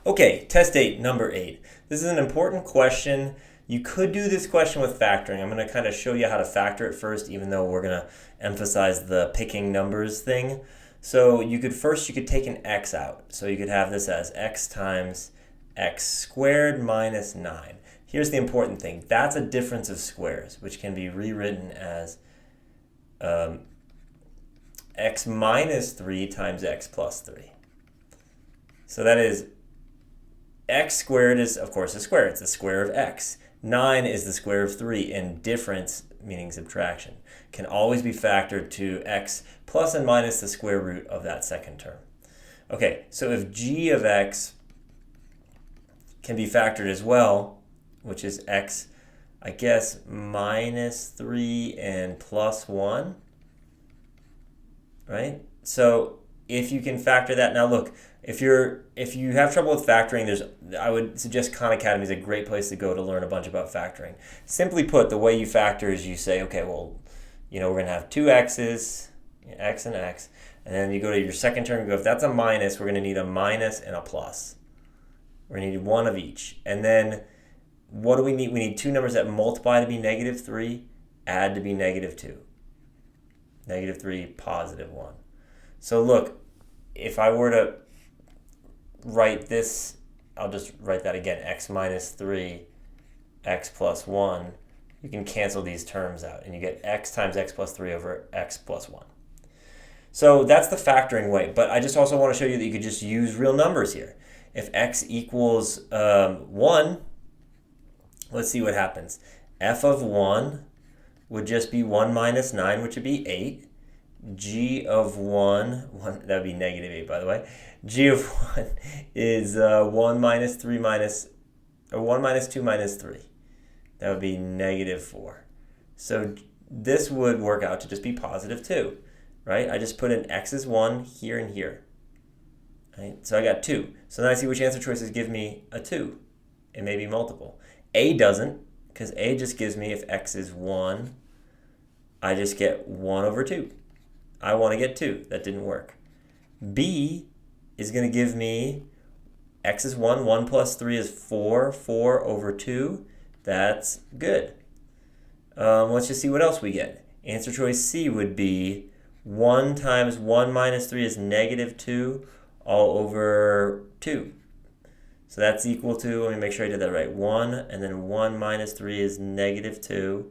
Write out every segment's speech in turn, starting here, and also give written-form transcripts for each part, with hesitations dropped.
Okay, test 8, number 8. This is an important question. You could do this question with factoring. I'm going to kind of show you how to factor it first, even though we're going to emphasize the picking numbers thing. So you could take an x out. So you could have this as x times x squared minus 9. Here's the important thing. That's a difference of squares, which can be rewritten as x minus 3 times x plus 3. So that is x squared is, of course, a square. It's the square of x. 9 is the square of 3, and difference, meaning subtraction, can always be factored to x plus and minus the square root of that second term. Okay, so if g of x can be factored as well, which is x, I guess, minus 3 and plus 1, right? So if you can factor that, now look, if you have trouble with factoring, I would suggest Khan Academy is a great place to go to learn a bunch about factoring. Simply put, the way you factor is you say, okay, well, we're going to have two x's, x and x, and then you go to your second term, you go, if that's a minus, we're going to need a minus and a plus. We're going to need one of each. And then what do we need? We need two numbers that multiply to be negative 3, add to be negative 2. Negative 3, positive 1. So look, if I were to write this, I'll just write that again, x minus 3, x plus 1. You can cancel these terms out, and you get x times x plus 3 over x plus 1. So that's the factoring way, but I just also want to show you that you could just use real numbers here. If x equals 1, let's see what happens. F of 1 would just be 1 minus 9, which would be 8. G of 1, that would be negative 8, by the way. G of 1 is 1 minus 3 minus, or 1 minus 2 minus 3. That would be negative 4. So this would work out to just be positive 2, right? I just put in x is 1 here and here. Right? So I got 2. So then I see which answer choices give me a 2. It may be multiple. A doesn't, because A just gives me, if x is 1, I just get 1 over 2. I want to get 2. That didn't work. B is going to give me x is 1. 1 plus 3 is 4. 4 over 2. That's good. Let's just see what else we get. Answer choice C would be 1 times 1 minus 3 is negative 2 all over 2. So that's equal to, let me make sure I did that right, 1, and then 1 minus 3 is negative 2.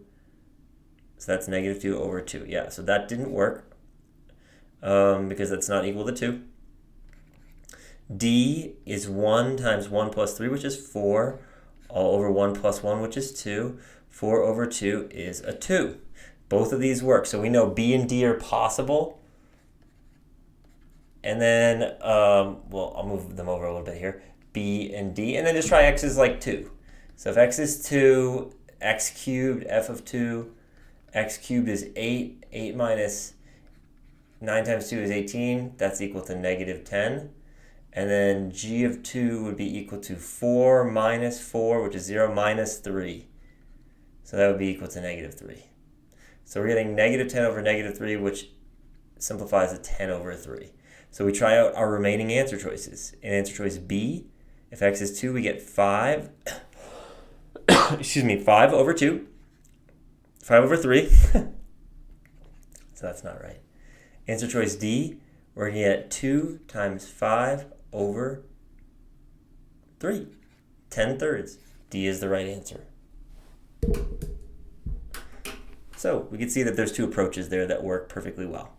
So that's negative 2 over 2. Yeah, so that didn't work because that's not equal to 2. D is 1 times 1 plus 3, which is 4, all over 1 plus 1, which is 2. 4 over 2 is a 2. Both of these work. So we know B and D are possible. And then, well, I'll move them over a little bit here. B and D, and then just try x is like 2. So if x is 2, x cubed, f of 2, x cubed is 8. 8 minus 9 times 2 is 18. That's equal to negative 10. And then g of 2 would be equal to 4 minus 4, which is 0 minus 3. So that would be equal to negative 3. So we're getting negative 10 over negative 3, which simplifies to 10 over 3. So we try out our remaining answer choices. In answer choice B, if x is 2, we get 5. Excuse me, 5 over 2. 5 over 3. So that's not right. Answer choice D, we're going to get 2 times 5 over 3. 10 thirds. D is the right answer. So we can see that there's two approaches there that work perfectly well.